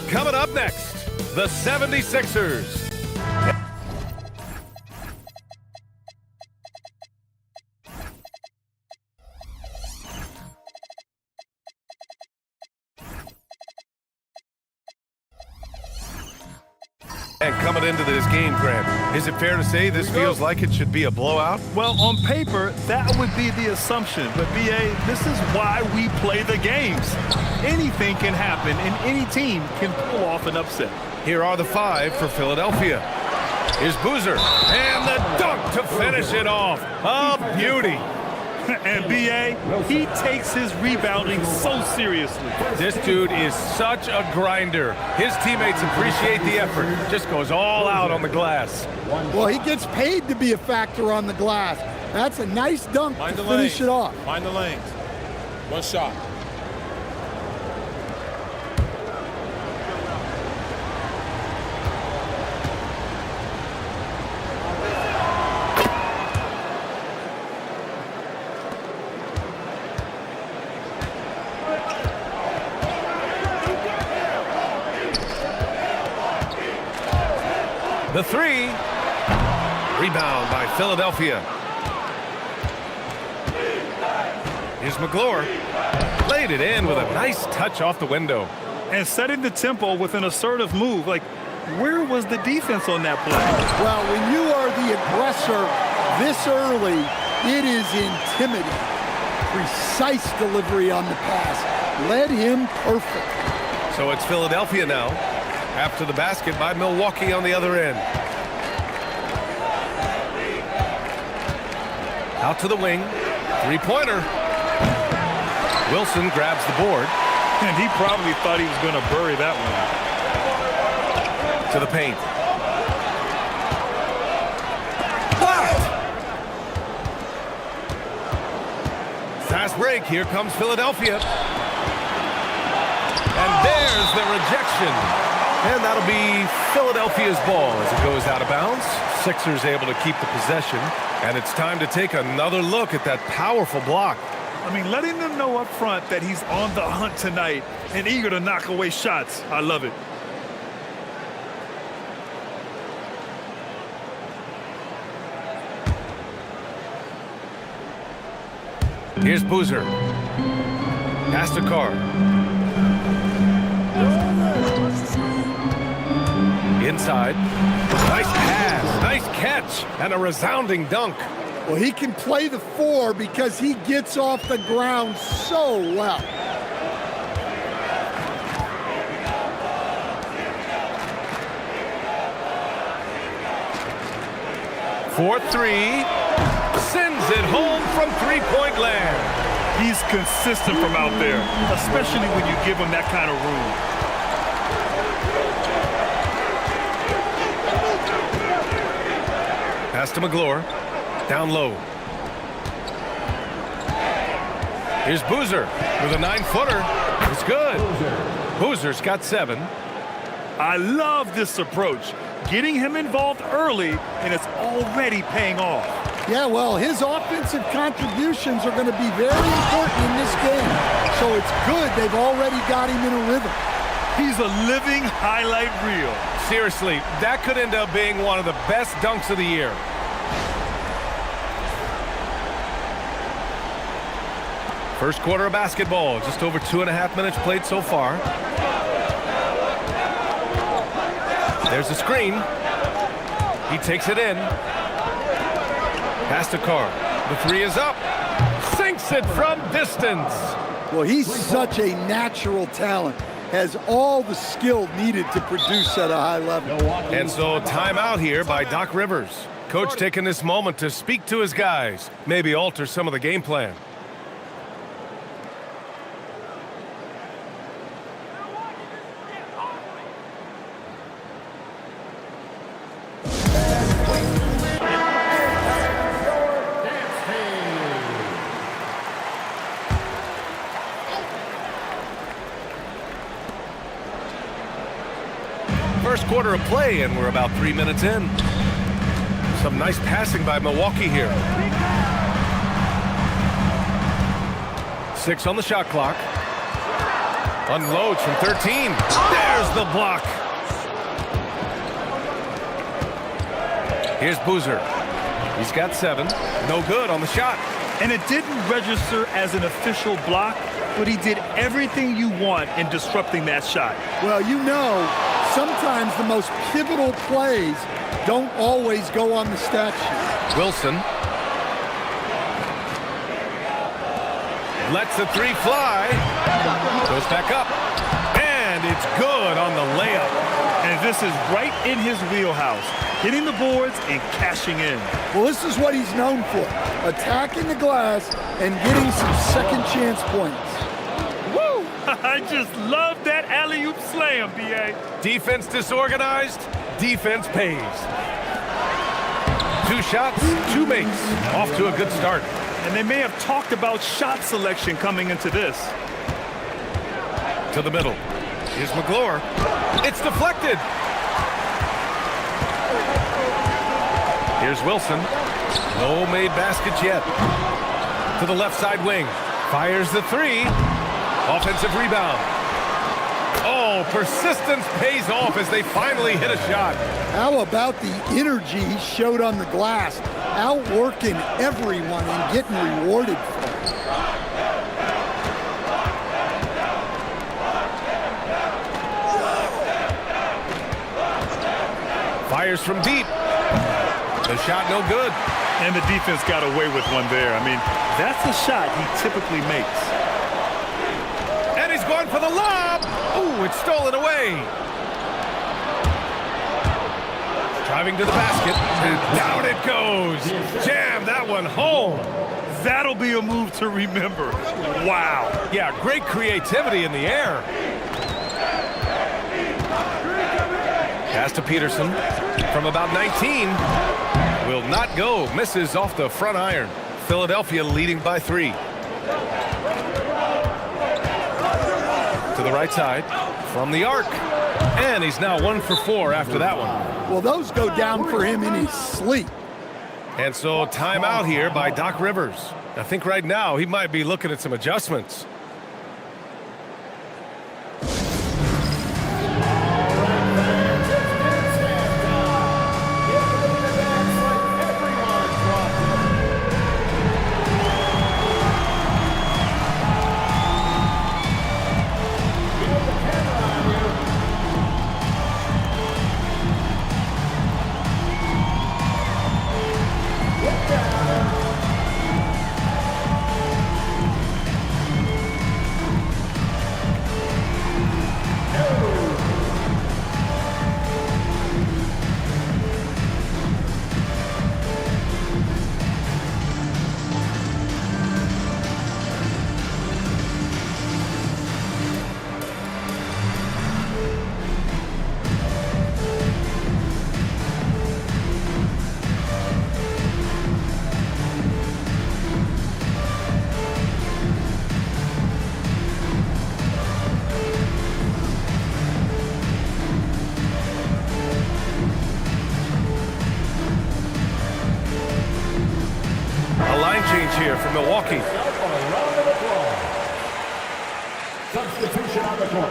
Coming up next, the 76ers. And coming into this game, Grant, is it fair to say this feels like it should be a blowout? Well, on paper, that would be the assumption. But, B.A., this is why we play the games. Anything can happen, and any team can pull off an upset. Here are the five for Philadelphia. Here's Boozer, and the dunk to finish it off. A beauty. And B.A., he takes his rebounding so seriously. This dude is such a grinder. His teammates appreciate the effort. Just goes all out on the glass. Well, he gets paid to be a factor on the glass. That's a nice dunk to finish it off. Find the lanes. One shot. The three. Rebound by Philadelphia. Here's McGlure. Laid it in with a nice touch off the window. And setting the tempo with an assertive move. Like, where was the defense on that play? Well, when you are the aggressor this early, it is intimidating. Precise delivery on the pass. Led him perfect. So it's Philadelphia now, after the basket by Milwaukee on the other end. Out to the wing. Three-pointer. Wilson grabs the board. And he probably thought he was going to bury that one. To the paint. Fast break. Here comes Philadelphia. And there's the rejection. And that'll be Philadelphia's ball as it goes out of bounds. Sixers able to keep the possession. And it's time to take another look at that powerful block. I mean, letting them know up front that he's on the hunt tonight and eager to knock away shots. I love it. Here's Boozer. Pass to Carr. Inside. Nice pass, nice catch, and a resounding dunk. Well, he can play the four because he gets off the ground so well. 4-3. Sends it home from three-point land. He's consistent from out there, especially when you give him that kind of room. Pass to McGlure. Down low. Here's Boozer with a 9-footer. It's good. Boozer's got 7. I love this approach. Getting him involved early, and it's already paying off. Yeah, well, his offensive contributions are going to be very important in this game. So it's good they've already got him in a rhythm. He's a living highlight reel. Seriously, that could end up being one of the best dunks of the year. First quarter of basketball, just over 2.5 minutes played so far. There's the screen. He takes it in. Pass to Carr. The 3 is up. Sinks it from distance. Well, he's such a natural talent. Has all the skill needed to produce at a high level. And so timeout here by Doc Rivers. Coach taking this moment to speak to his guys. Maybe alter some of the game plan. First quarter of play, and we're about 3 minutes in. Some nice passing by Milwaukee here. 6 on the shot clock. Unloads from 13. There's the block. Here's Boozer. He's got 7. No good on the shot. And it didn't register as an official block, but he did everything you want in disrupting that shot. Well, you know, sometimes the most pivotal plays don't always go on the stat sheet. Wilson lets the 3 fly. Goes back up. And it's good on the layup. And this is right in his wheelhouse, hitting the boards and cashing in. Well, this is what he's known for, attacking the glass and getting some second chance points. Woo! I just love that alley-oop slam, B.A. Defense disorganized, defense pays. 2 shots, 2 makes. Off to a good start. And they may have talked about shot selection coming into this. To the middle. Here's McGlure. It's deflected. Here's Wilson. No made baskets yet. To the left side wing. Fires the 3. Offensive rebound. Oh, persistence pays off as they finally hit a shot. How about the energy he showed on the glass, outworking everyone and getting rewarded for it. Fires from deep. The shot no good. And the defense got away with one there. I mean, that's a shot he typically makes. And he's going for the lob. Ooh, it's stolen away. Driving to the basket. And down it goes. Jam that one home. That'll be a move to remember. Wow. Yeah, great creativity in the air. Pass to Peterson from about 19. Will not go. Misses off the front iron. Philadelphia leading by 3. To the right side from the arc. And he's now 1 for 4 after that one. Well, those go down for him in his sleep. And so timeout here by Doc Rivers. I think right now he might be looking at some adjustments. change here for Milwaukee. Substitution on the court.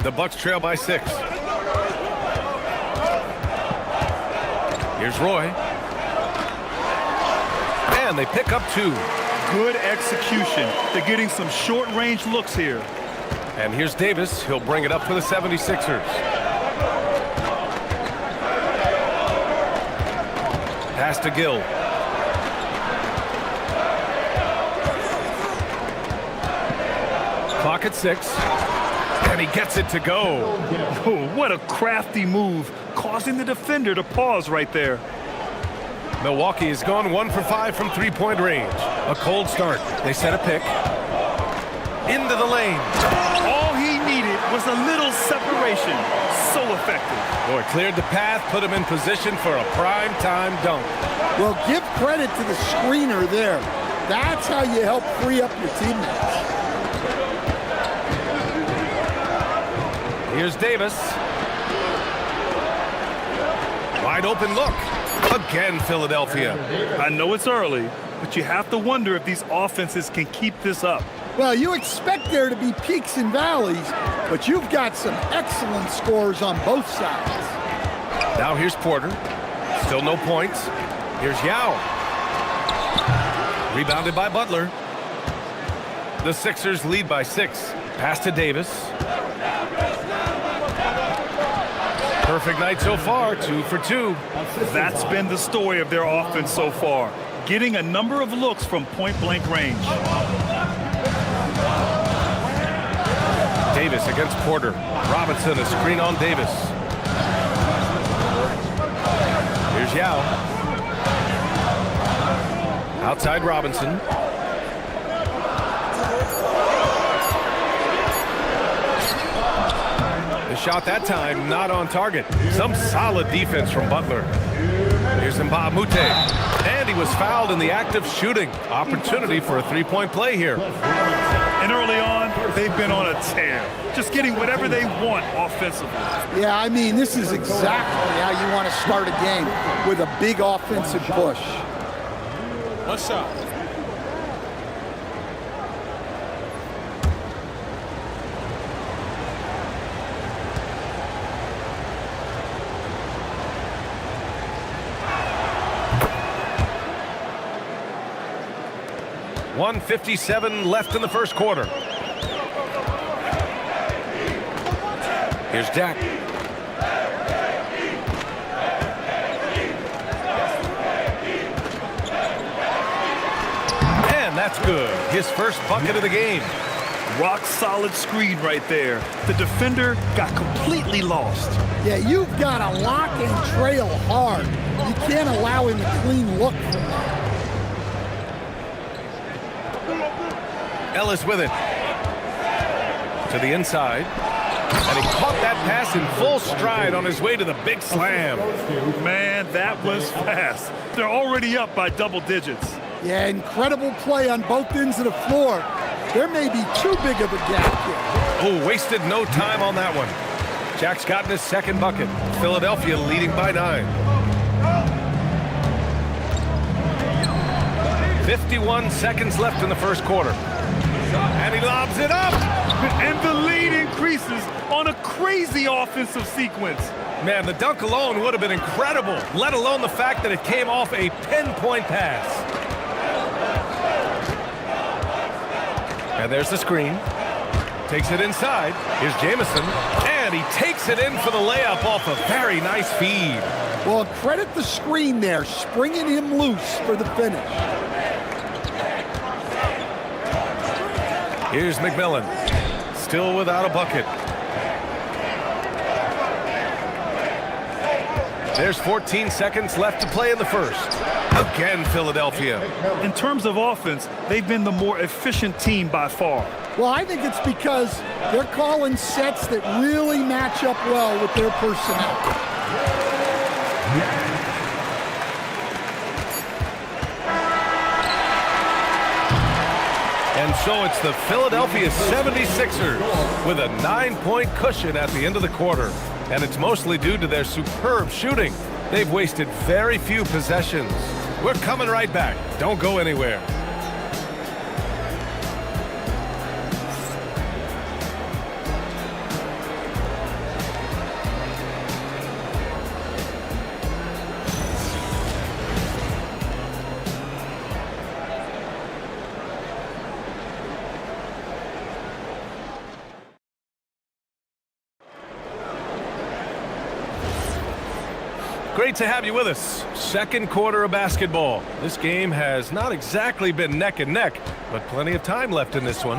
The Bucks trail by 6. Here's Roy. And they pick up 2. Good execution. They're getting some short-range looks here. And here's Davis. He'll bring it up for the 76ers. Pass to Gill. Clock at 6. And he gets it to go. Oh, what a crafty move, causing the defender to pause right there. Milwaukee has gone 1 for 5 from three-point range. A cold start. They set a pick. Into the lane. All he needed was a little separation. So effective. Boy, cleared the path, put him in position for a prime-time dunk. Well, give credit to the screener there. That's how you help free up your teammates. Here's Davis. Wide open look. Again, Philadelphia. I know it's early, but you have to wonder if these offenses can keep this up. Well, you expect there to be peaks and valleys, but you've got some excellent scores on both sides. Now here's Porter. Still no points. Here's Yao. Rebounded by Butler. The Sixers lead by 6. Pass to Davis. Perfect night so far, 2 for 2. That's been the story of their offense so far, getting a number of looks from point-blank range. Davis against Porter. Robinson, a screen on Davis. Here's Yao. Outside Robinson. The shot that time not on target. Some solid defense from Butler. Here's Mbah Moute. And he was fouled in the act of shooting. Opportunity for a three-point play here. And early on, they've been on a tear, just getting whatever they want offensively. Yeah, I mean, this is exactly how you want to start a game, with a big offensive push. One shot. .157 left in the first quarter. Here's Jack. And that's good. His first bucket of the game. Rock solid screen right there. The defender got completely lost. Yeah, you've got to lock and trail hard. You can't allow him to clean look from that. Ellis with it. To the inside. And he caught that pass in full stride on his way to the big slam. Man, that was fast. They're already up by double digits. Yeah, incredible play on both ends of the floor. There may be too big of a gap here. Oh, wasted no time on that one. Jack's gotten his second bucket. Philadelphia leading by 9. 51 seconds left in the first quarter. And he lobs it up. And the lead increases on a crazy offensive sequence. Man, the dunk alone would have been incredible, let alone the fact that it came off a pinpoint pass. And there's the screen. Takes it inside. Here's Jamison. And he takes it in for the layup off a very nice feed. Well, credit the screen there, springing him loose for the finish. Here's McMillan. Still without a bucket. There's 14 seconds left to play in the first. Again, Philadelphia. In terms of offense, they've been the more efficient team by far. Well, I think it's because they're calling sets that really match up well with their personnel. And so it's the Philadelphia 76ers with a 9-point cushion at the end of the quarter. And it's mostly due to their superb shooting. They've wasted very few possessions. We're coming right back. Don't go anywhere. Great to have you with us. Second quarter of basketball. This game has not exactly been neck and neck, but plenty of time left in this one.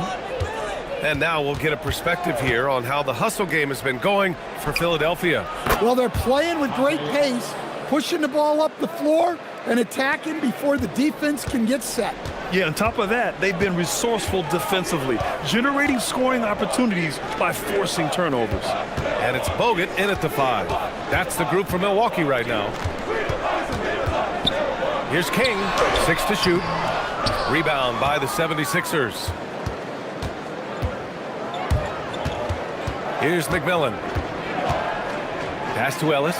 And now we'll get a perspective here on how the hustle game has been going for Philadelphia. Well, they're playing with great pace, pushing the ball up the floor and attacking before the defense can get set. Yeah, on top of that, they've been resourceful defensively, generating scoring opportunities by forcing turnovers. And it's Bogut in at the 5. That's the group for Milwaukee right now. Here's King, 6 to shoot. Rebound by the 76ers. Here's McMillan. Pass to Ellis.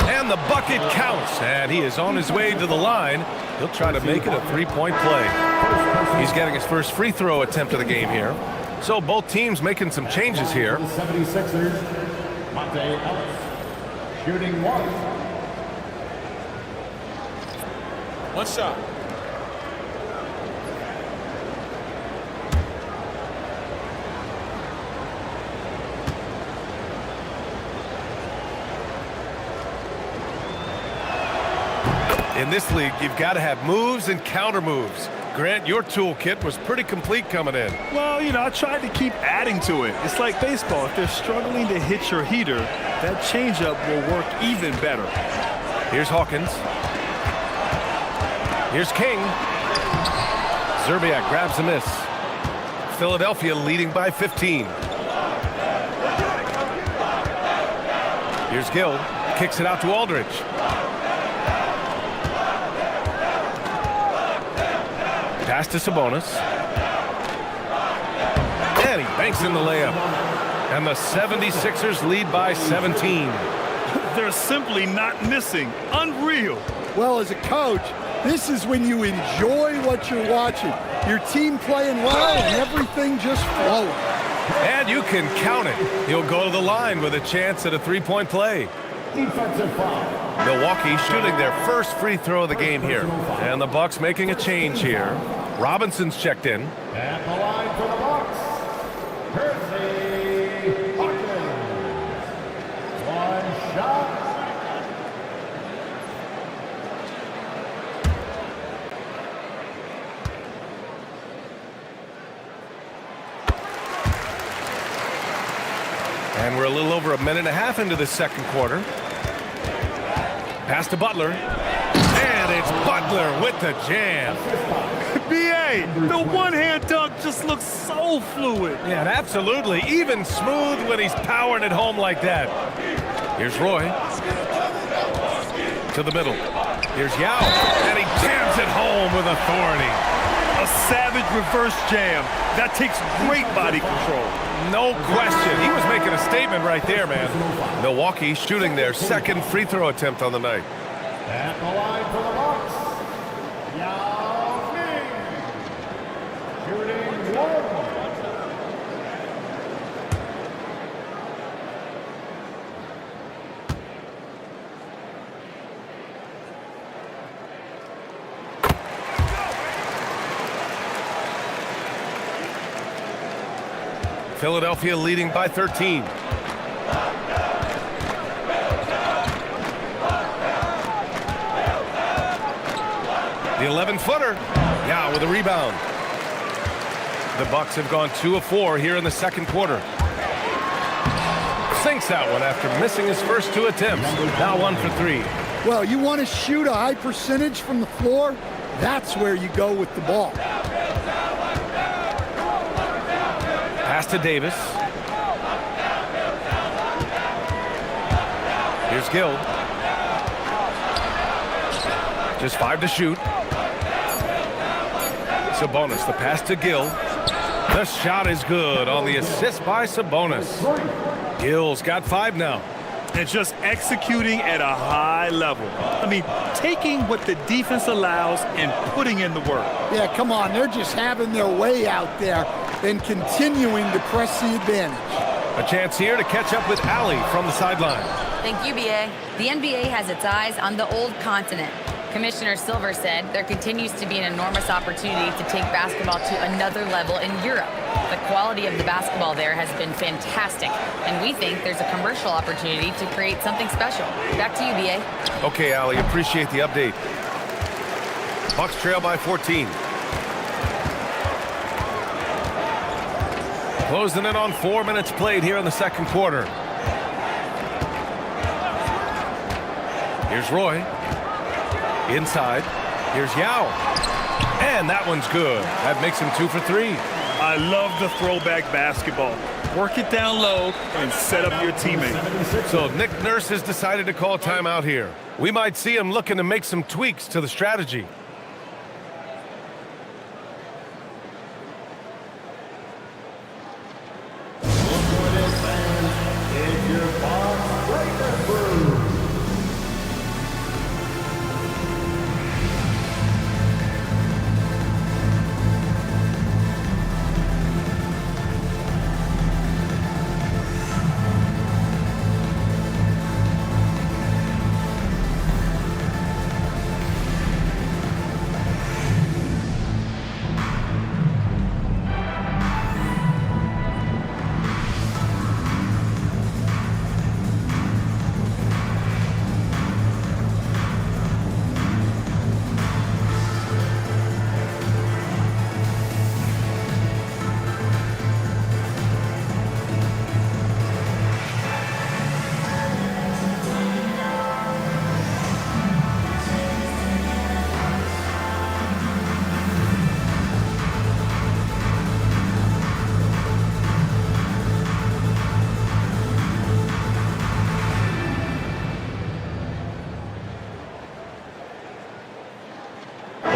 And the bucket counts, and he is on his way to the line. He'll try to make it a three-point play. He's getting his first free throw attempt of the game here. So both teams making some changes here. The 76ers, Monte Ellis, shooting 1. One shot. In this league, you've got to have moves and counter moves. Grant, your toolkit was pretty complete coming in. Well, you know, I tried to keep adding to it. It's like baseball. If they're struggling to hit your heater, that changeup will work even better. Here's Hawkins. Here's King. Zerbiak grabs a miss. Philadelphia leading by 15. Here's Gill. Kicks it out to Aldridge. Pass to Sabonis. And he banks in the layup. And the 76ers lead by 17. They're simply not missing. Unreal. Well, as a coach, this is when you enjoy what you're watching. Your team playing well and everything just flowing. And you can count it. He'll go to the line with a chance at a three-point play. Defensive foul. Milwaukee shooting their first free throw of the game here. And the Bucks making a change here. Robinson's checked in. At the line for the Bucks, Percy Hawkins. One shot. And we're a little over a minute and a half into the second quarter. Pass to Butler. And it's Butler with the jam. B.A., the one-hand dunk just looks so fluid. Yeah, and absolutely. Even smooth when he's powering it home like that. Here's Roy. To the middle. Here's Yao. And he jams it home with authority. A savage reverse jam. That takes great body control. No question. He was making a statement right there, man. Milwaukee shooting their second free throw attempt on the night. At the line for the Bucks, Yao Ming. Shooting 1. Philadelphia leading by 13. The 11-footer. Yeah, with a rebound. The Bucks have gone 2 of 4 here in the second quarter. Sinks that one after missing his first 2 attempts. Now 1 for 3. Well, you want to shoot a high percentage from the floor? That's where you go with the ball. Pass to Davis. Here's Gill. Just 5 to shoot. Sabonis, the pass to Gill. The shot is good on the assist by Sabonis. Gill's got 5 now. And just executing at a high level. I mean, taking what the defense allows and putting in the work. Yeah, come on. They're just having their way out there and continuing to press the advantage. A chance here to catch up with Allie from the sideline. Thank you, BA. The NBA has its eyes on the old continent. Commissioner Silver said there continues to be an enormous opportunity to take basketball to another level in Europe. The quality of the basketball there has been fantastic, and we think there's a commercial opportunity to create something special. Back to you, BA. Okay, Allie, appreciate the update. Bucks trail by 14. Closing in on 4 minutes played here in the second quarter. Here's Roy. Inside. Here's Yao. And that one's good. That makes him 2 for 3. I love the throwback basketball. Work it down low and set up your teammate. So Nick Nurse has decided to call timeout here. We might see him looking to make some tweaks to the strategy.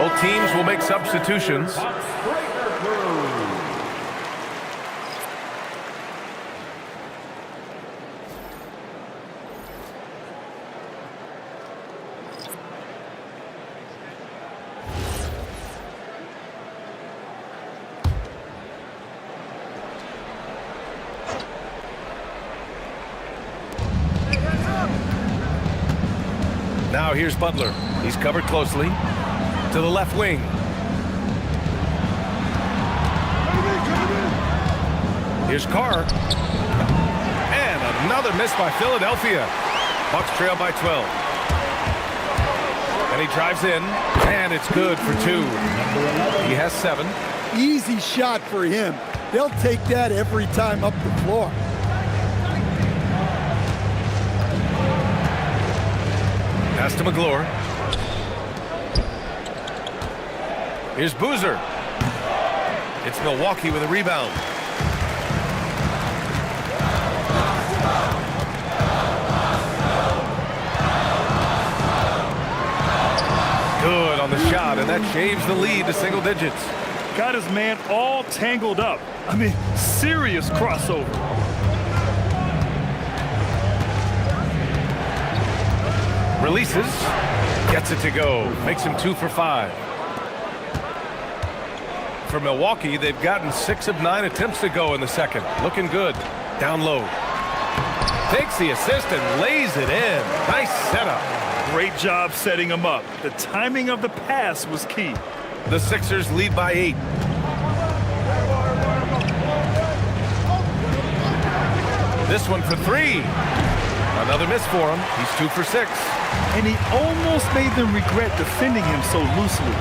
Both teams will make substitutions. Now here's Butler. He's covered closely. To the left wing. Here's Carr. And another miss by Philadelphia. Bucks trail by 12. And he drives in. And it's good for 2. He has 7. Easy shot for him. They'll take that every time up the floor. Pass to McGlure. Here's Boozer. It's Milwaukee with a rebound. Good on the shot, and that shaves the lead to single digits. Got his man all tangled up. I mean, serious crossover. Releases. Gets it to go. Makes him 2 for 5. For Milwaukee, they've gotten 6 of 9 attempts to go in the second. Looking good. Down low. Takes the assist and lays it in. Nice setup. Great job setting him up. The timing of the pass was key. The Sixers lead by 8. This one for 3. Another miss for him. He's 2 for 6. And he almost made them regret defending him so loosely.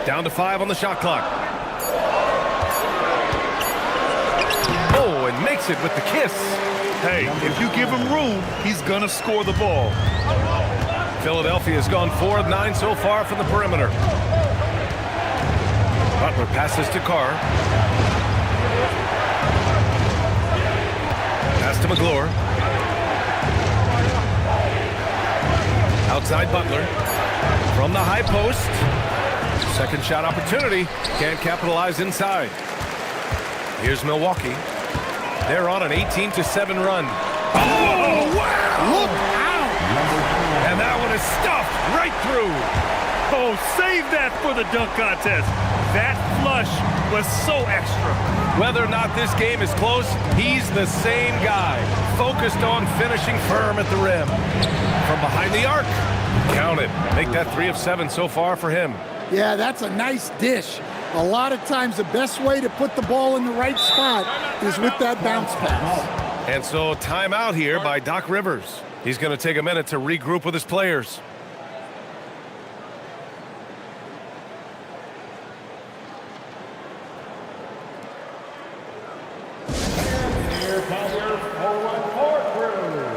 Down to 5 on the shot clock. Oh, and makes it with the kiss. Hey, if you give him room, he's gonna score the ball. Philadelphia has gone 4 of 9 so far from the perimeter. Butler passes to Carr. McGlure. Outside Butler. From the high post. Second shot opportunity. Can't capitalize inside. Here's Milwaukee. They're on an 18-7 run. Oh, wow! Look out! And that one is stuffed right through. Oh, save that for the dunk contest. That flush was so extra. Whether or not this game is close, he's the same guy. Focused on finishing firm at the rim. From behind the arc. Count it. Make that 3 of 7 so far for him. Yeah, that's a nice dish. A lot of times the best way to put the ball in the right spot is with that bounce pass. And so timeout here by Doc Rivers. He's going to take a minute to regroup with his players. Here comes your forward court crew.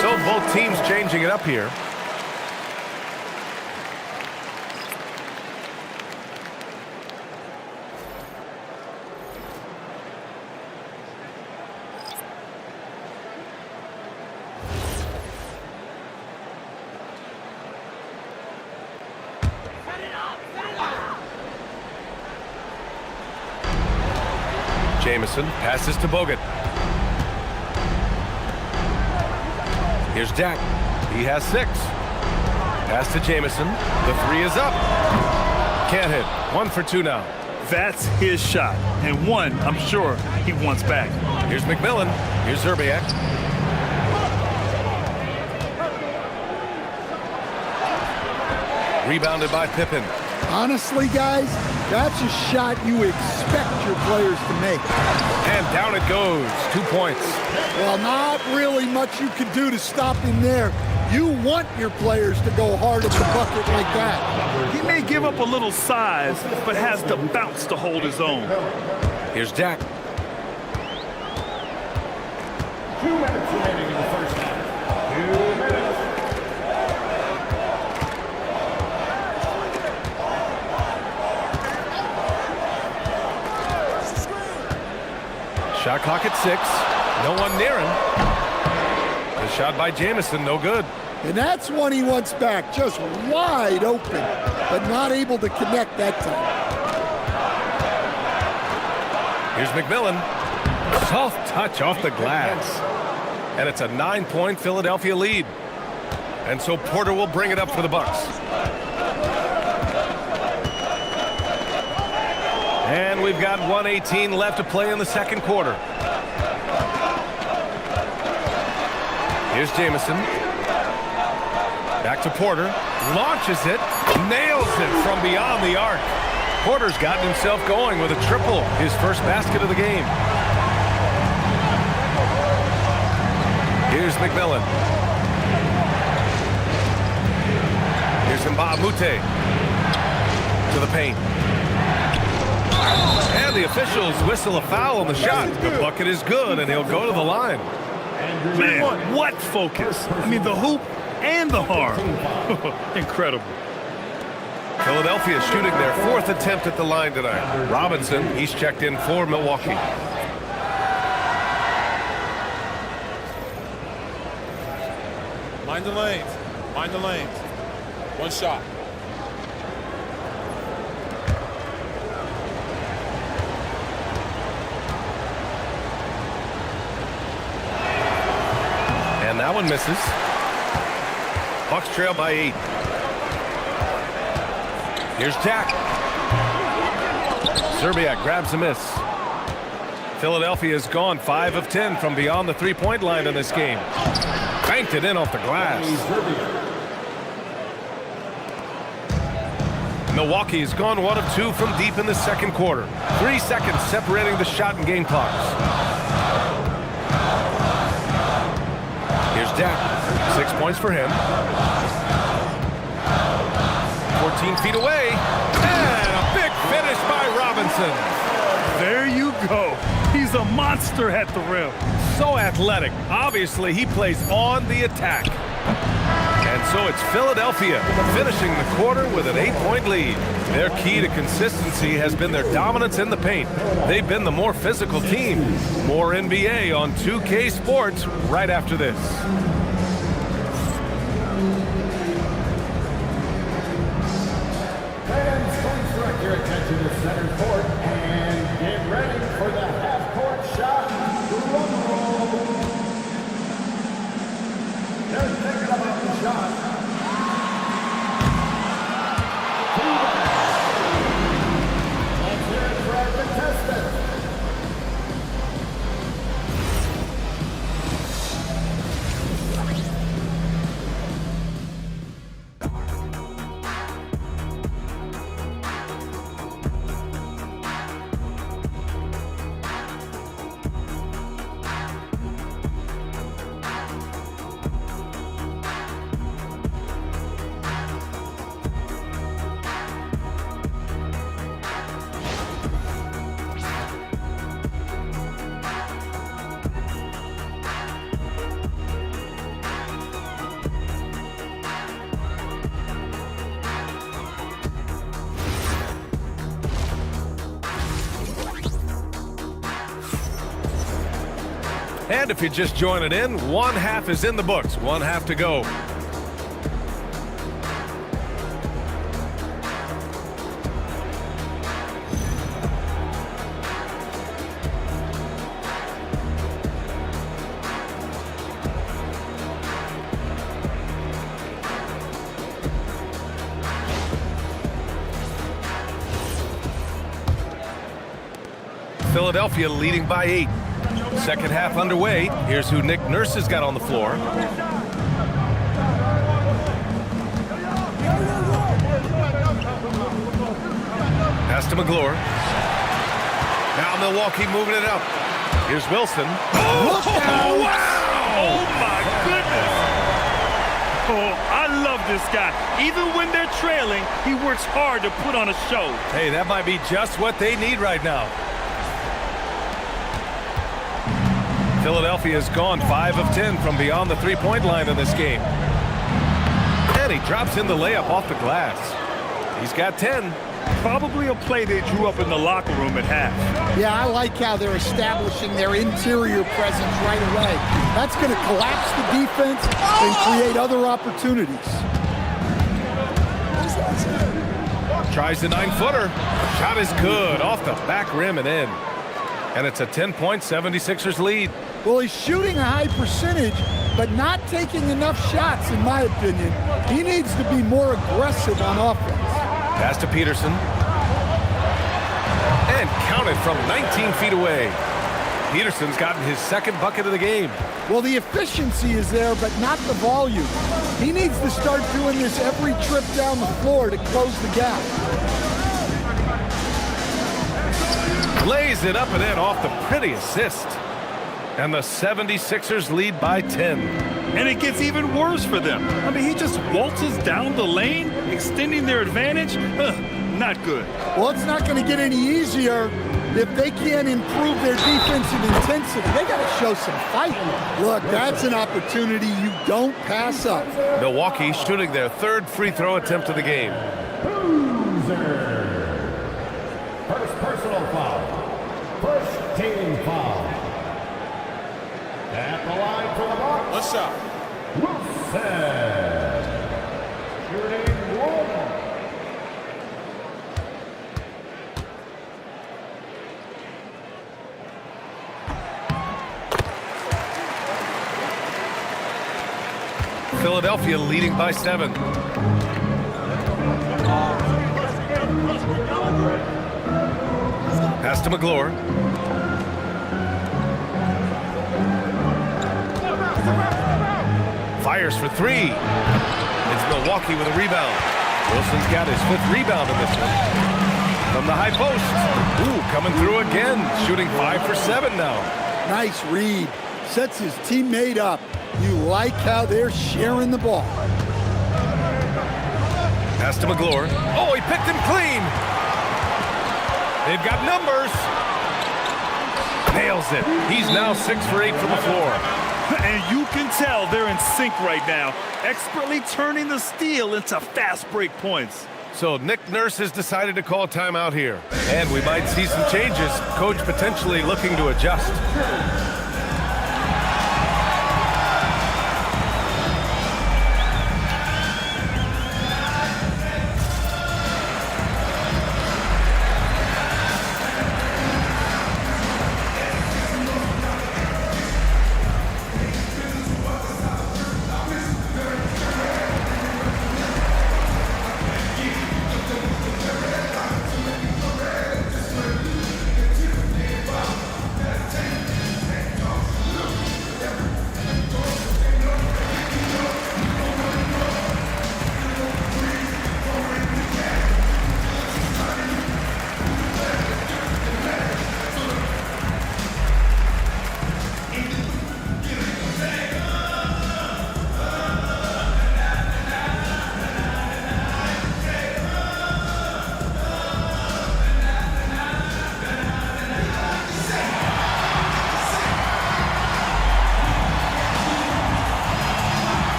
So both teams changing it up here. Jamison passes to Bogut. Here's Jack. He has 6. Pass to Jamison. The 3 is up. Can't hit. 1 for 2 now. That's his shot. And one, I'm sure, he wants back. Here's McMillan. Here's Zerbiak. Rebounded by Pippen. Honestly, guys, that's a shot you expect your players to make. And down it goes. 2 points. Well, not really much you can do to stop him there. You want your players to go hard at the bucket like that. He may give up a little size, but has the bounce to hold his own. Here's Jack. 2 minutes remaining in the first half. 2 minutes. Shot clock at 6. No one near him. The shot by Jamison, no good. And that's one he wants back, just wide open, but not able to connect that time. Here's McMillan. Soft touch off the glass. And it's a 9-point Philadelphia lead. And so Porter will bring it up for the Bucks. And we've got 1:18 left to play in the second quarter. Here's Jamison. Back to Porter. Launches it. Nails it from beyond the arc. Porter's gotten himself going with a triple. His first basket of the game. Here's McMillan. Here's Mbah Mute. To the paint. And the officials whistle a foul on the shot. The bucket is good, and he'll go to the line. Man, what focus. I mean, the hoop and the harm. Incredible. Philadelphia shooting their 4th attempt at the line tonight. Robinson, he's checked in for Milwaukee. Mind the lanes. Mind the lanes. 1 shot. That one misses. Bucks trail by 8. Here's Jack. Zerbiak grabs a miss. Philadelphia's gone 5 of 10 from beyond the three-point line in this game. Banked it in off the glass. Milwaukee's gone 1 of 2 from deep in the second quarter. 3 seconds separating the shot and game clocks. Here's Jack. 6 points for him. 14 feet away. And a big finish by Robinson. There you go. He's a monster at the rim. So athletic. Obviously, he plays on the attack. And so it's Philadelphia finishing the quarter with an 8-point lead. Their key to consistency has been their dominance in the paint. They've been the more physical team. More NBA on 2K Sports right after this. Fans, please direct your attention to center court and get ready for the half-court shot. Drum roll. They're thinking about the shot. Let's hear it for our contestant. And if you're just joining in, one half is in the books. One half to go. Philadelphia leading by 8. Second half underway. Here's who Nick Nurse has got on the floor. Pass to McGlure. Now Milwaukee moving it up. Here's Wilson. Oh, wow! Oh, my goodness! Oh, I love this guy. Even when they're trailing, he works hard to put on a show. Hey, that might be just what they need right now. Philadelphia's gone 5 of 10 from beyond the three-point line in this game. And he drops in the layup off the glass. He's got 10. Probably a play they drew up in the locker room at half. Yeah, I like how they're establishing their interior presence right away. That's going to collapse the defense and create other opportunities. Tries the 9-footer. Shot is good off the back rim and in. And it's a 10-point 76ers lead. Well, he's shooting a high percentage, but not taking enough shots, in my opinion. He needs to be more aggressive on offense. Pass to Peterson. And counted from 19 feet away. Peterson's gotten his second bucket of the game. Well, the efficiency is there, but not the volume. He needs to start doing this every trip down the floor to close the gap. Lays it up and in off the pretty assist. And the 76ers lead by 10. And it gets even worse for them. I mean, he just waltzes down the lane, extending their advantage. Not good. Well, it's not going to get any easier if they can't improve their defensive intensity. They got to show some fight. Look, that's an opportunity you don't pass up. Milwaukee shooting their third free throw attempt of the game. First personal foul. First team foul. At the line for the Bucks. What's up? Wilson. Shooting 1. Philadelphia leading by 7. Pass to McGlure. Fires for 3. It's Milwaukee with a rebound. Wilson's got his 5th rebound in this one. From the high post. Ooh, coming through again. Shooting 5 for 7 now. Nice read. Sets his teammate up. You like how they're sharing the ball. Pass to McGlure. Oh, he picked him clean. They've got numbers. Nails it. He's now 6 for 8 from the floor. And you can tell they're in sync right now, expertly turning the steal into fast break points. So Nick Nurse has decided to call timeout here. And we might see some changes. Coach potentially looking to adjust.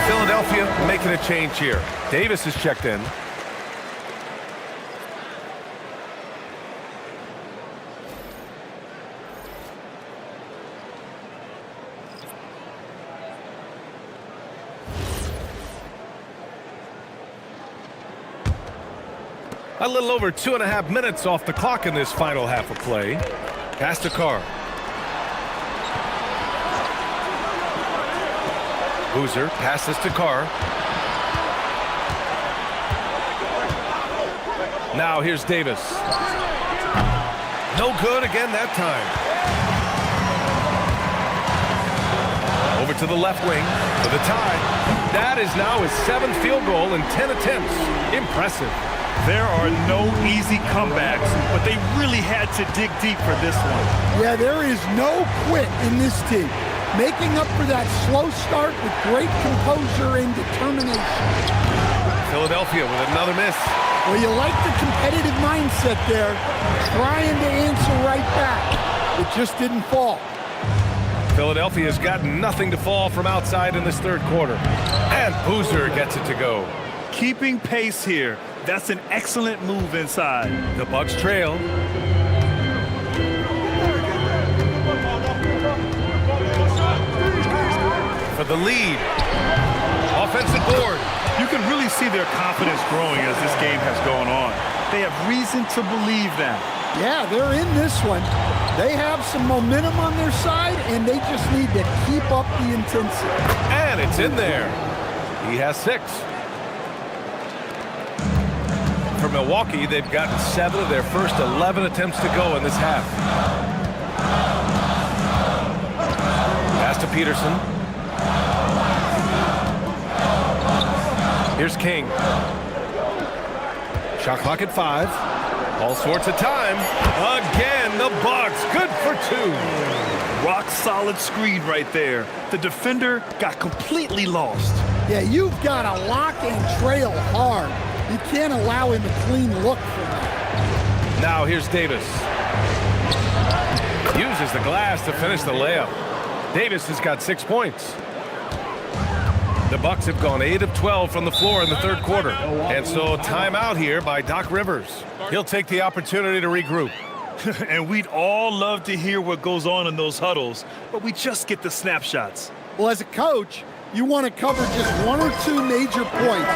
Philadelphia making a change here. Davis is checked in. A little over 2.5 minutes off the clock in this final half of play. Pass to Carr. Boozer passes to Carr. Now here's Davis. No good again that time. Over to the left wing for the tie. That is now his 7th field goal in 10 attempts. Impressive. There are no easy comebacks, but they really had to dig deep for this one. Yeah, there is no quit in this team. Making up for that slow start with great composure and determination. Philadelphia with another miss. Well, you like the competitive mindset there, trying to answer right back. It just didn't fall. Philadelphia's got nothing to fall from outside in this 3rd quarter. And Boozer gets it to go. Keeping pace here. That's an excellent move inside. The Bucks trail. For the lead. Offensive board. You can really see their confidence growing as this game has gone on. They have reason to believe that. Yeah, they're in this one. They have some momentum on their side, and they just need to keep up the intensity. And it's in there. He has 6. For Milwaukee, they've gotten 7 of their first 11 attempts to go in this half. Pass to Peterson. Here's King. Shot clock at 5. All sorts of time. Again, the Bucks. Good for 2. Rock solid screen right there. The defender got completely lost. Yeah, you've got to lock and trail hard. You can't allow him a clean look for that. Now here's Davis. Uses the glass to finish the layup. Davis has got 6 points. The Bucks have gone 8 of 12 from the floor in the 3rd quarter. And so timeout here by Doc Rivers. He'll take the opportunity to regroup. And we'd all love to hear what goes on in those huddles, but we just get the snapshots. Well, as a coach, you want to cover just 1 or 2 major points.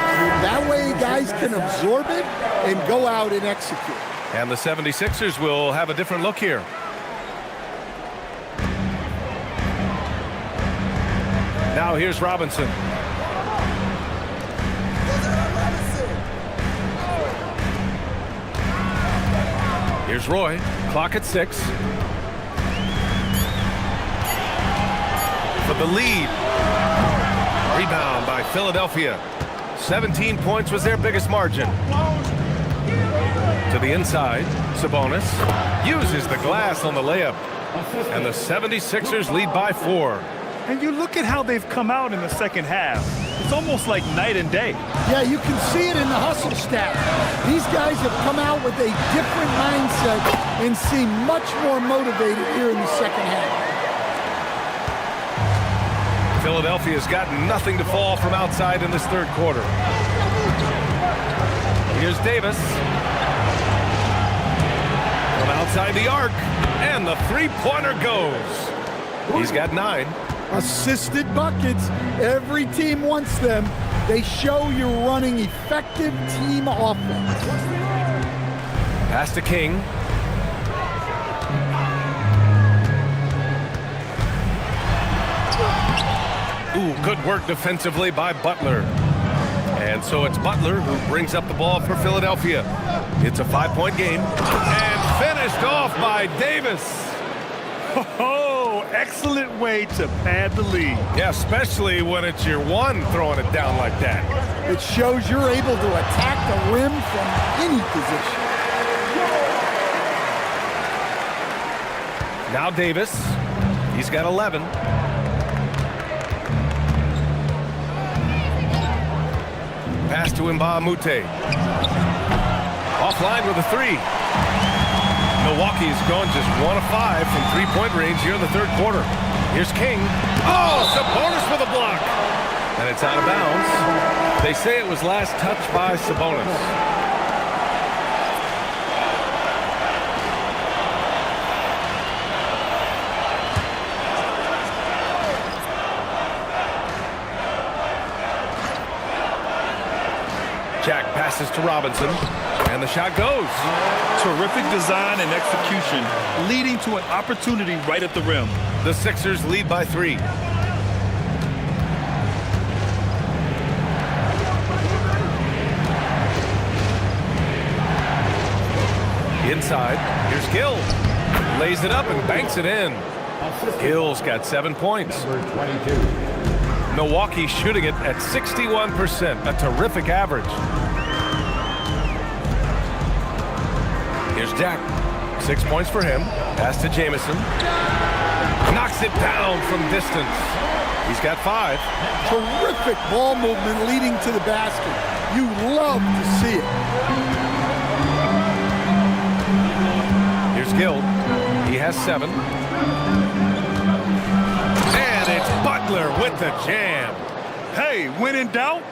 That way guys can absorb it and go out and execute. And the 76ers will have a different look here. Now here's Robinson. Here's Roy. Clock at 6. For the lead. Rebound by Philadelphia. 17 points was their biggest margin. To the inside, Sabonis uses the glass on the layup. And the 76ers lead by 4. And you look at how they've come out in the second half. It's almost like night and day. Yeah, you can see it in the hustle stat. These guys have come out with a different mindset and seem much more motivated here in the second half. Philadelphia's got nothing to fall from outside in this third quarter. Here's Davis. From outside the arc, and the three-pointer goes. He's got 9. Assisted buckets. Every team wants them. They show you're running effective team offense. Pass to King. Ooh, good work defensively by Butler. And so it's Butler who brings up the ball for Philadelphia. It's a 5-point game. And finished off by Davis. Oh, excellent way to pad the lead. Yeah, especially when it's your one throwing it down like that. It shows you're able to attack the rim from any position. Now Davis. He's got 11. Pass to Mbamute. Offline with a 3. Milwaukee's gone just 1 of 5 from three-point range here in the third quarter. Here's King. Oh, Sabonis with a block. And it's out of bounds. They say it was last touched by Sabonis. Jack passes to Robinson, and the shot goes. Terrific design and execution, leading to an opportunity right at the rim. The Sixers lead by 3. Inside, here's Gill. Lays it up and banks it in. Gill's got 7 points. Milwaukee shooting it at 61%, a terrific average. Here's Jack. 6 points for him. Pass to Jamison. Knocks it down from distance. He's got 5. Terrific ball movement leading to the basket. You love to see it. Here's Gill. He has 7. And it's Butler with the jam. Hey, when in doubt,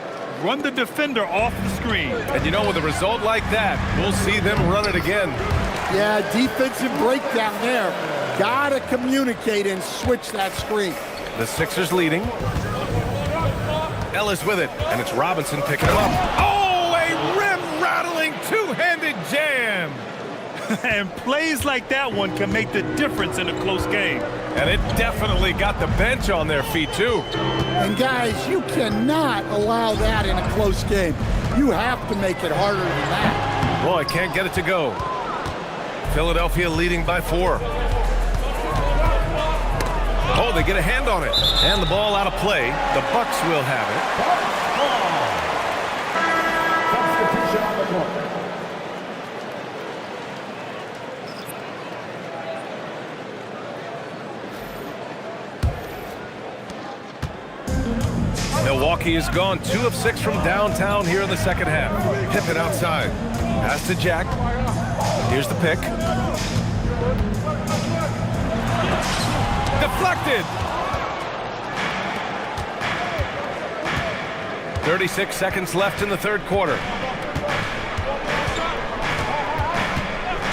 run the defender off the screen. And you know, with a result like that, we'll see them run it again. Yeah, defensive breakdown there. Gotta communicate and switch that screen. The Sixers leading. Ellis with it, and it's Robinson picking him up. Oh, a rim-rattling two-handed jam. And plays like that one can make the difference in a close game. And it definitely got the bench on their feet, too. And guys, you cannot allow that in a close game. You have to make it harder than that. Boy, can't get it to go. Philadelphia leading by 4. Oh, they get a hand on it. And the ball out of play. The Bucks will have it. Substitution on the court. Milwaukee has gone 2 of 6 from downtown here in the second half. Pippen outside. Pass to Jack. Here's the pick. Deflected. 36 seconds left in the third quarter.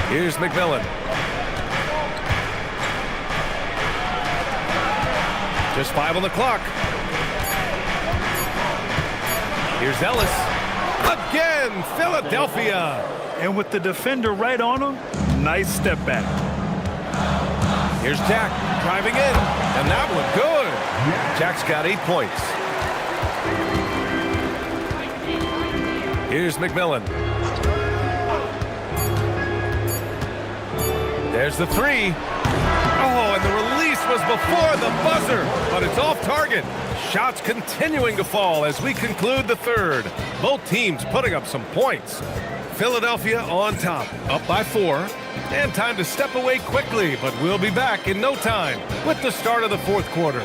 Here's McMillan. Just 5 on the clock. Here's Ellis. Again, Philadelphia. And with the defender right on him, nice step back. Here's Jack driving in, and that one good. Jack's got 8 points. Here's McMillan. There's the three. Oh, and the release was before the buzzer, but it's off target. Shots continuing to fall as we conclude the third. Both teams putting up some points. Philadelphia on top, up by 4. And time to step away quickly, but we'll be back in no time with the start of the fourth quarter.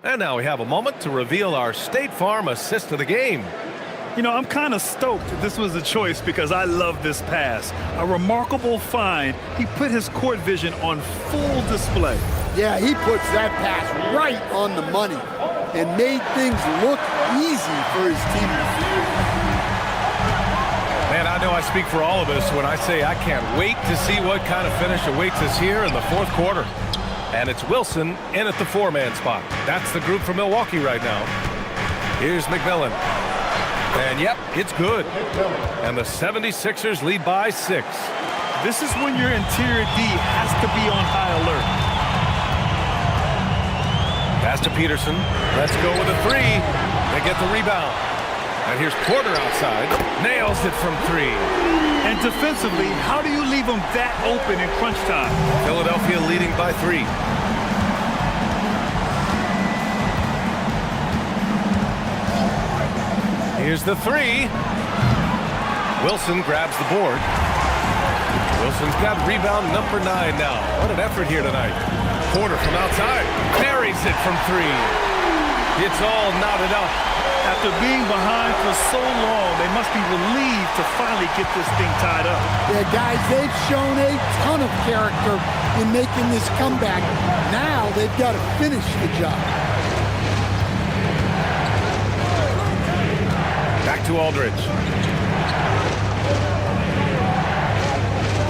And now we have a moment to reveal our State Farm assist of the game. You know, I'm kind of stoked that this was a choice because I love this pass. A remarkable find. He put his court vision on full display. Yeah, he puts that pass right on the money and made things look easy for his teammates. Man, I know I speak for all of us when I say I can't wait to see what kind of finish awaits us here in the fourth quarter. And it's Wilson in at the 4-man spot. That's the group from Milwaukee right now. Here's McMillan. And yep, it's good. And the 76ers lead by 6. This is when your interior D has to be on high alert. Pass to Peterson. Let's go with a 3. They get the rebound. And here's Porter outside. Nails it from 3. And defensively, how do you leave them that open in crunch time? Philadelphia leading by 3. Here's the 3. Wilson grabs the board. Wilson's got rebound number 9 now. What an effort here tonight. Porter from outside. Buries it from 3. It's all knotted up. After being behind for so long, they must be relieved to finally get this thing tied up. Yeah, guys, they've shown a ton of character in making this comeback. Now they've got to finish the job. Back to Aldridge.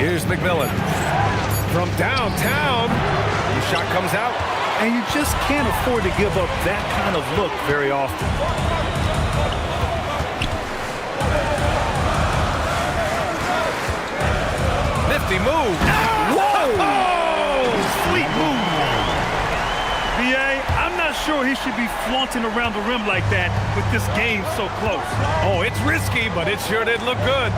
Here's McMillan. From downtown, the shot comes out. And you just can't afford to give up that kind of look very often. Nifty move. Whoa! Oh! Sweet move. B.A., I'm not sure he should be flaunting around the rim like that with this game so close. Oh, it's risky, but it sure did look good.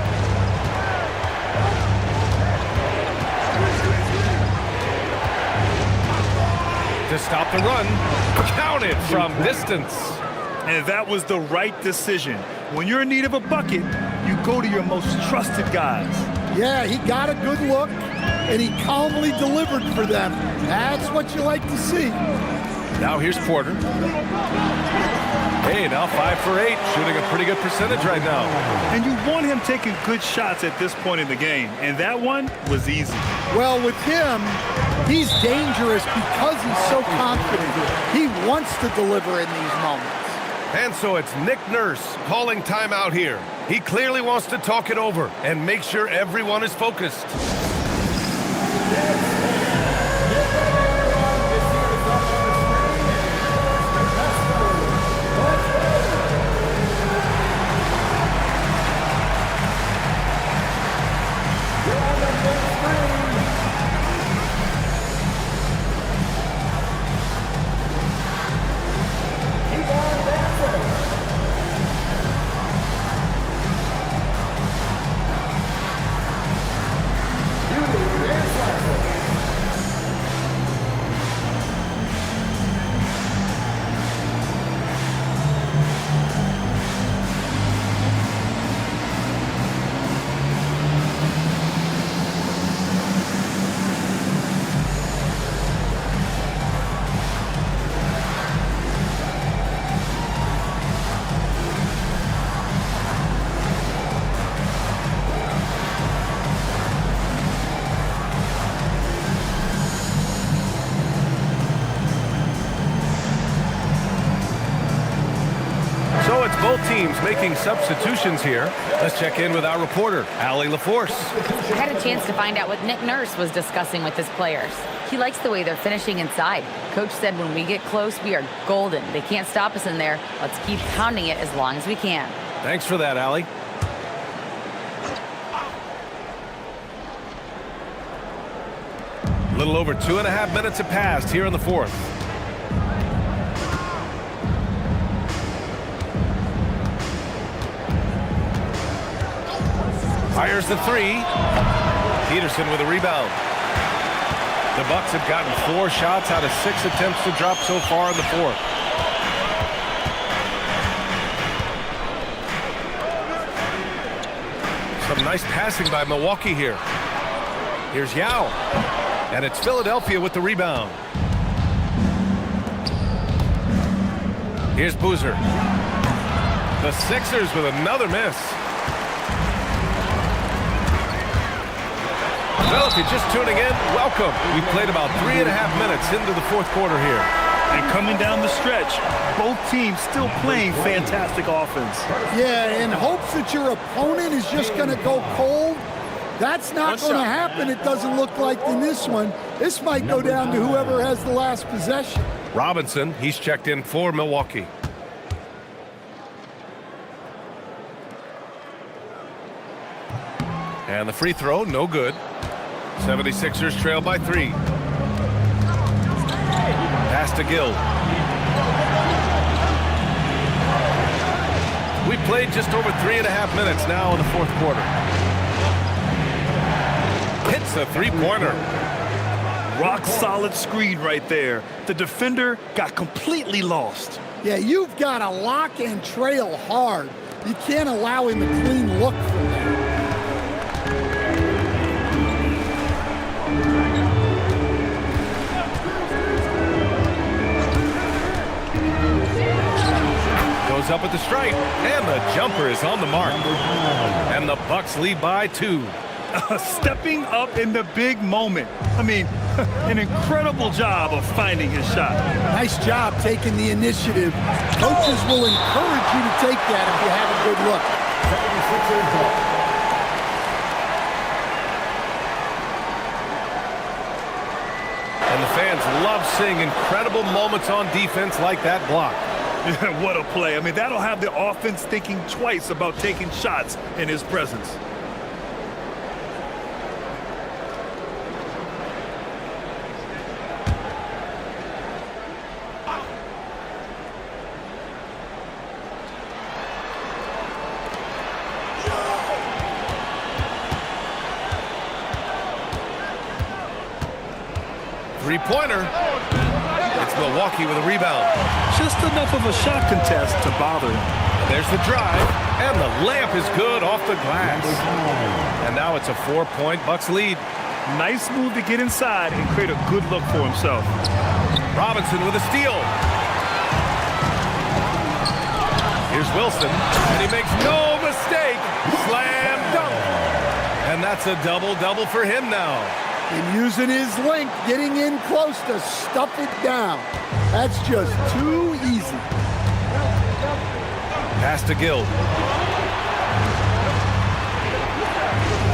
To stop the run, counted from distance. And that was the right decision. When you're in need of a bucket, you go to your most trusted guys. Yeah, he got a good look, and he calmly delivered for them. That's what you like to see. Now here's Porter. Hey, now 5 for 8, shooting a pretty good percentage right now. And you want him taking good shots at this point in the game, and that one was easy. Well, with him, he's dangerous because he's so confident. He wants to deliver in these moments. And so it's Nick Nurse calling timeout here. He clearly wants to talk it over and make sure everyone is focused. So it's both teams making substitutions here. Let's check in with our reporter, Allie LaForce. I had a chance to find out what Nick Nurse was discussing with his players. He likes the way they're finishing inside. Coach said when we get close, we are golden. They can't stop us in there. Let's keep pounding it as long as we can. Thanks for that, Allie. A little over 2.5 minutes have passed here in the fourth. Fires the three. Peterson with a rebound. The Bucks have gotten 4 shots out of 6 attempts to drop so far in the fourth. Some nice passing by Milwaukee here. Here's Yao. And it's Philadelphia with the rebound. Here's Boozer. The Sixers with another miss. Well, if you're just tuning in, welcome. We played about 3.5 minutes into the fourth quarter here. And coming down the stretch, both teams still playing fantastic offense. Yeah, in hopes that your opponent is just going to go cold. That's not going to happen, it doesn't look like in this one. This might go down to whoever has the last possession. Robinson, he's checked in for Milwaukee. And the free throw, no good. 76ers trail by 3. Pass to Gill. We played just over 3.5 minutes now in the fourth quarter. Hits a three-pointer. Rock solid screen right there. The defender got completely lost. Yeah, you've got to lock and trail hard. You can't allow him a clean look from there. Goes up at the stripe, and the jumper is on the mark. And the Bucks lead by 2. Stepping up in the big moment. I mean, an incredible job of finding his shot. Nice job taking the initiative. Coaches will encourage you to take that if you have a good look. 76ers ball. And the fans love seeing incredible moments on defense like that block. What a play. I mean, that'll have the offense thinking twice about taking shots in his presence. Three-pointer. It's Milwaukee with a rebound. Just enough of a shot contest to bother him. There's the drive, and the layup is good off the glass. And now it's a 4-point Bucks lead. Nice move to get inside and create a good look for himself. Robinson with a steal. Here's Wilson, and he makes no mistake. Slam dunk. And that's a double-double for him now. And using his length, getting in close to stuff it down. That's just too easy. Pass to Gill.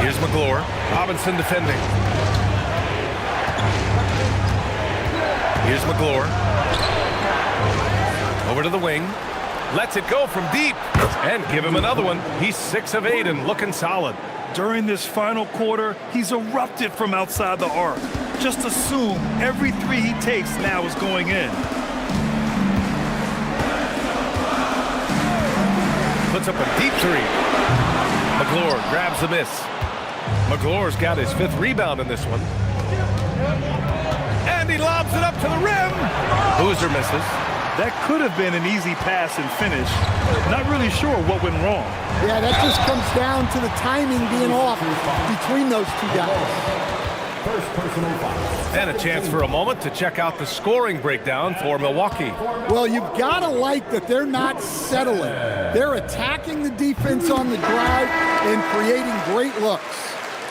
Here's McGlure. Robinson defending. Here's McGlure. Over to the wing. Lets it go from deep. And give him another one. He's 6 of 8 and looking solid. During this final quarter, he's erupted from outside the arc. Just assume every three he takes now is going in. Puts up a deep three. McGlure grabs the miss. McGlure's got his 5th rebound in this one. And he lobs it up to the rim. Boozer misses. That could have been an easy pass and finish. Not really sure what went wrong. Yeah, that just comes down to the timing being off between those two guys. First personal foul. And a chance for a moment to check out the scoring breakdown for Milwaukee. Well, you've got to like that they're not settling. They're attacking the defense on the drive and creating great looks.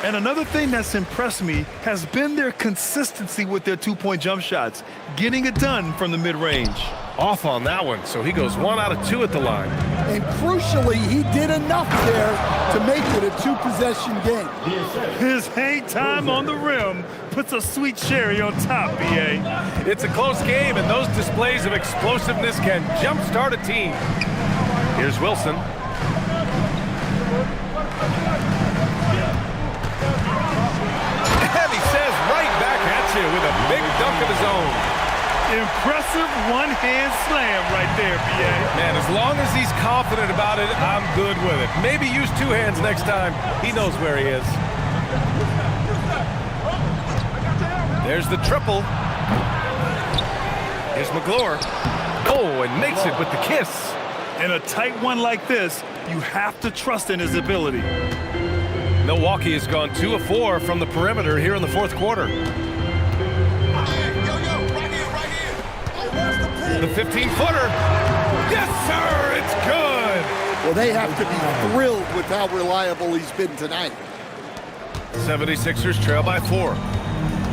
And another thing that's impressed me has been their consistency with their two-point jump shots, getting it done from the mid-range. Off on that one, so he goes 1 out of 2 at the line. And crucially, he did enough there to make it a 2-possession game. His hang time on the rim puts a sweet cherry on top, B.A. It's a close game, and those displays of explosiveness can jumpstart a team. Here's Wilson. And he says right back at you with a big dunk of his own. Impressive one-hand slam right there, B.A. Man, as long as he's confident about it, I'm good with it. Maybe use two hands next time. He knows where he is. There's the triple. Here's McGlure. Oh, and makes it with the kiss. In a tight one like this, you have to trust in his ability. Milwaukee has gone 2 of 4 from the perimeter here in the fourth quarter. The 15-footer. Yes, sir, it's good. Well, they have to be thrilled with how reliable he's been tonight. 76ers trail by 4.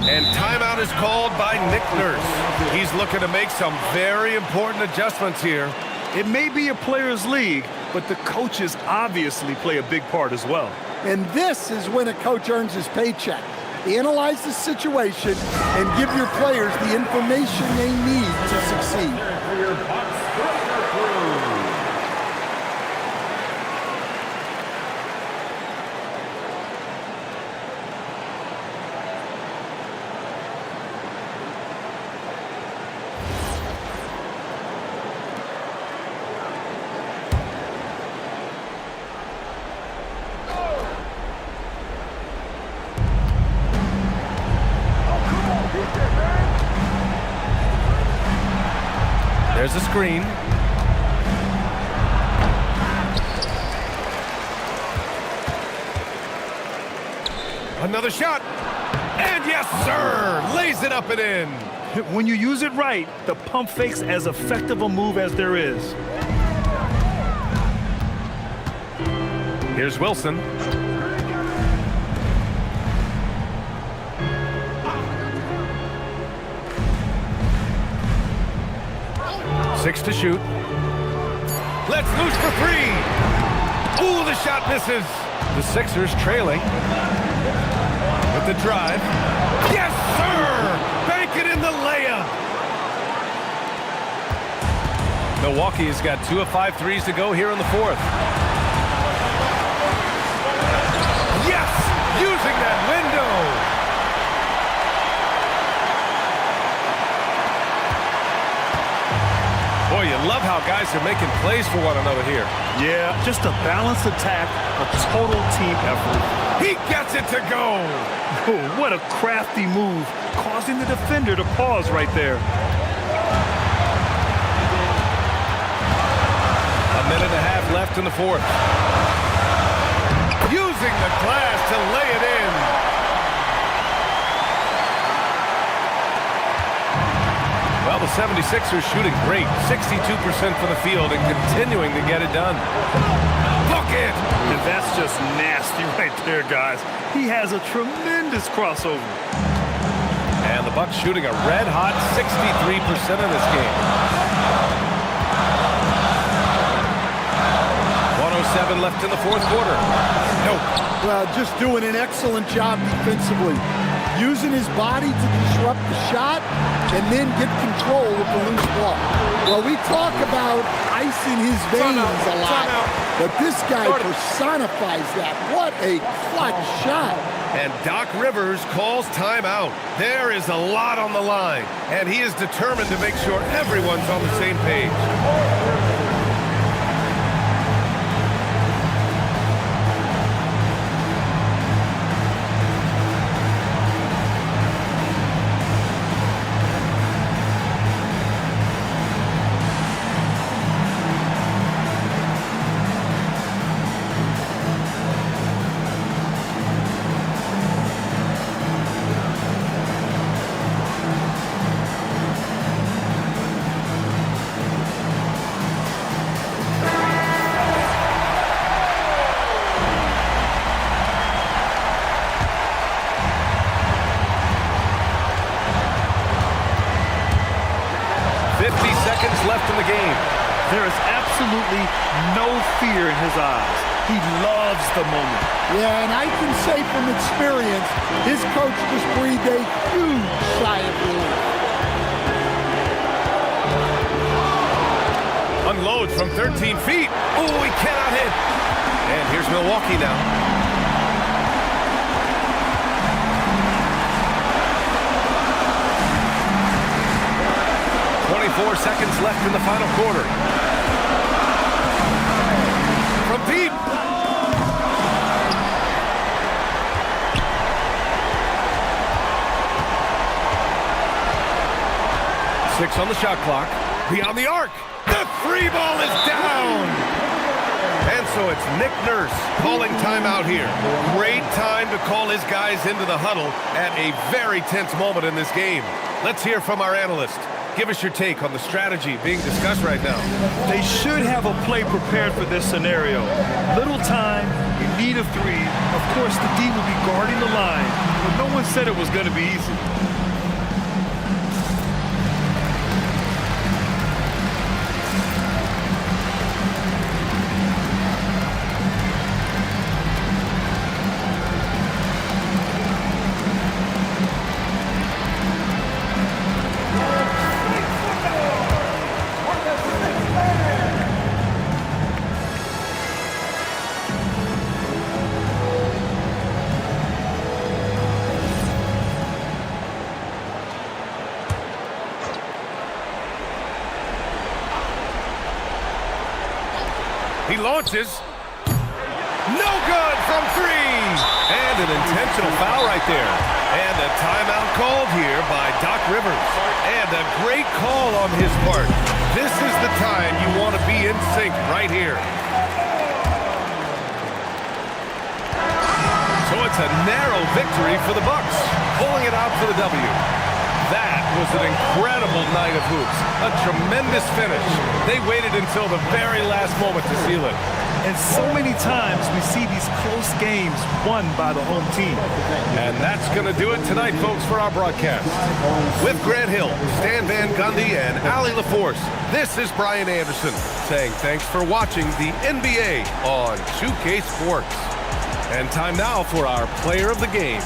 And timeout is called by Nick Nurse. He's looking to make some very important adjustments here. It may be a players' league, but the coaches obviously play a big part as well. And this is when a coach earns his paycheck. Analyze the situation and give your players the information they need to succeed. There's a screen. Another shot. And yes, sir! Lays it up and in. When you use it right, the pump fake's as effective a move as there is. Here's Wilson. Six to shoot. Let's loose for 3. Ooh, the shot misses. The Sixers trailing. With the drive. Yes, sir! Bank it in the layup. Milwaukee has got 2 of 5 threes to go here in the fourth. Yes! Using that window. Boy, you love how guys are making plays for one another here. Yeah, just a balanced attack, a total team effort. He gets it to go. Oh, what a crafty move, causing the defender to pause right there. A minute and a half left in the fourth. Using the glass to lay it in. Well, the 76ers shooting great. 62% from the field and continuing to get it done. Look it! And that's just nasty right there, guys. He has a tremendous crossover. And the Bucks shooting a red-hot 63% in this game. 107 left in the fourth quarter. Nope. Well, just doing an excellent job defensively. Using his body to disrupt the shot and then get control of the loose ball. Well, we talk about icing his veins a lot, but this guy personifies that. What a clutch shot. And Doc Rivers calls timeout. There is a lot on the line, and he is determined to make sure everyone's on the same page. Left in the game. There is absolutely no fear in his eyes. He loves the moment. Yeah, and I can say from experience, his coach just breathed a huge sigh of relief. Unload from 13 feet. Oh, he cannot hit. And here's Milwaukee now. 24 seconds left in the final quarter. From deep. Six on the shot clock. Beyond the arc. The three ball is down. And so it's Nick Nurse calling timeout here. Great time to call his guys into the huddle at a very tense moment in this game. Let's hear from our analyst. Give us your take on the strategy being discussed right now. They should have a play prepared for this scenario. Little time, you need a three. Of course, the D will be guarding the line, but no one said it was going to be easy. He launches. No good from three. And an intentional foul right there. And a timeout called here by Doc Rivers. And a great call on his part. This is the time you want to be in sync right here. So it's a narrow victory for the Bucks, pulling it out for the W. That was an incredible night of hoops. A tremendous finish. They waited until the very last moment to seal it. And so many times we see these close games won by the home team. And that's going to do it tonight, folks, for our broadcast. With Grant Hill, Stan Van Gundy, and Allie LaForce, this is Brian Anderson saying thanks for watching the NBA on 2K Sports. And time now for our player of the game.